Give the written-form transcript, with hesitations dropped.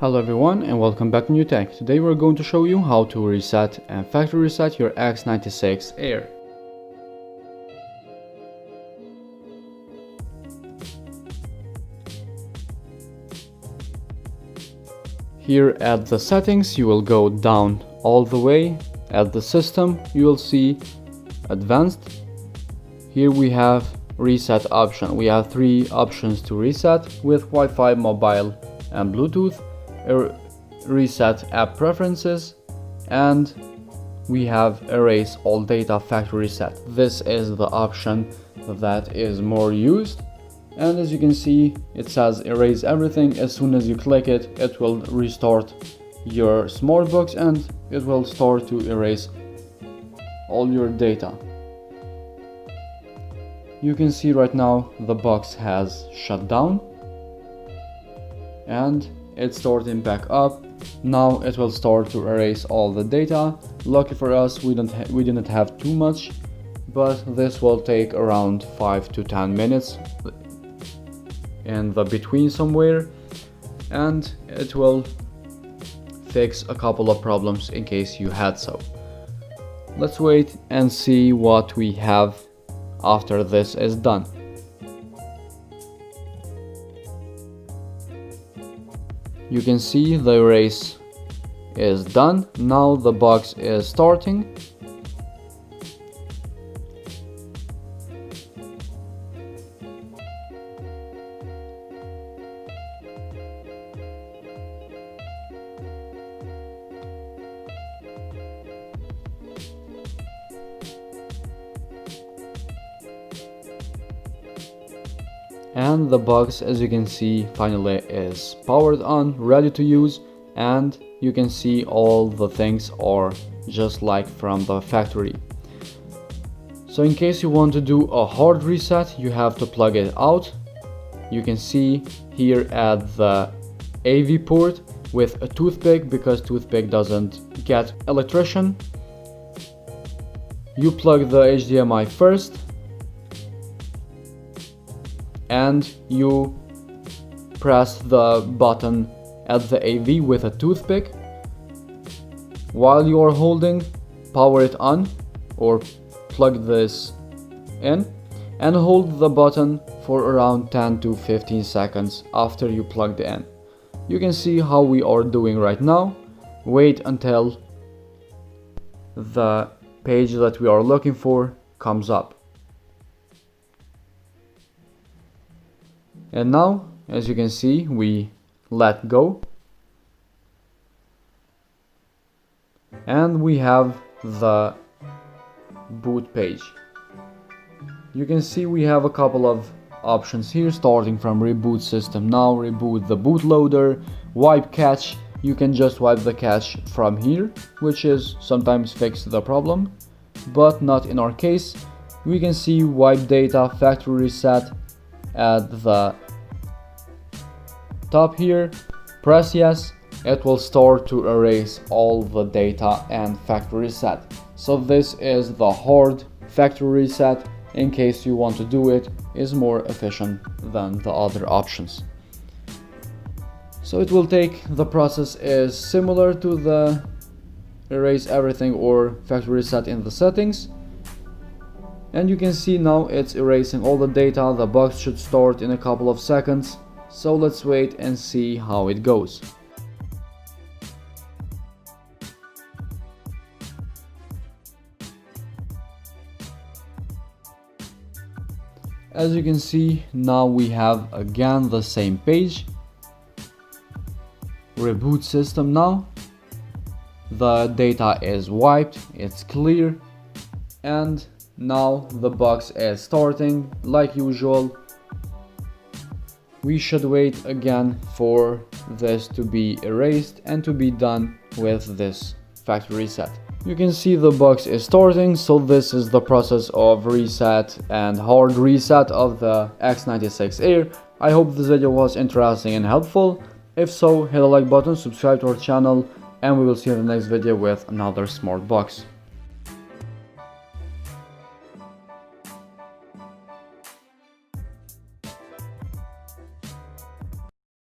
Hello everyone and welcome back to New Tech. Today we're going to show you how to reset and factory reset your X96 Air. Here at the settings you will go down all the way. At the system you will see advanced. Here we have reset option. We have three options to reset with Wi-Fi, mobile and Bluetooth. Reset app preferences, and we have erase all data factory reset. This is the option that is more used, and as you can see it says erase everything. As soon as you click it, it will restart your smart box and it will start to erase all your data. You can see right now the box has shut down and it's starting back up. Now it will start to erase all the data. Lucky for us, we didn't have too much, but this will take around 5 to 10 minutes in the between somewhere, and it will fix a couple of problems in case you had so. Let's wait and see what we have after this is done. You can see the erase is done. Now the box is starting. And the box, as you can see, finally is powered on, ready to use, and you can see all the things are just like from the factory. So in case you want to do a hard reset, you have to plug it out. You can see here at the AV port with a toothpick, because toothpick doesn't get electrician. You plug the HDMI first and you press the button at the AV with a toothpick. While you are holding, power it on or plug this in and hold the button for around 10 to 15 seconds after you plugged it in. You can see how we are doing right now. Wait until the page that we are looking for comes up. And now, as you can see, we let go and we have the boot page. You can see we have a couple of options here, starting from reboot system now, reboot the bootloader, wipe cache. You can just wipe the cache from here, which is sometimes fix the problem, but not in our case. We can see wipe data factory reset at the top here. Press yes, it will start to erase all the data and factory reset. So this is the hard factory reset. In case you want to do it, is more efficient than the other options. So it will take, the process is similar to the erase everything or factory reset in the settings. And you can see now it's erasing all the data. The box should start in a couple of seconds. So let's wait and see how it goes. As you can see, now we have again the same page. Reboot system now. The data is wiped, it's clear, and now the box is starting like usual. We should wait again for this to be erased and to be done with this factory reset. You can see the box is starting, so this is the process of reset and hard reset of the X96 Air. I hope this video was interesting and helpful. If so, hit the like button, subscribe to our channel, and we will see you in the next video with another smart box.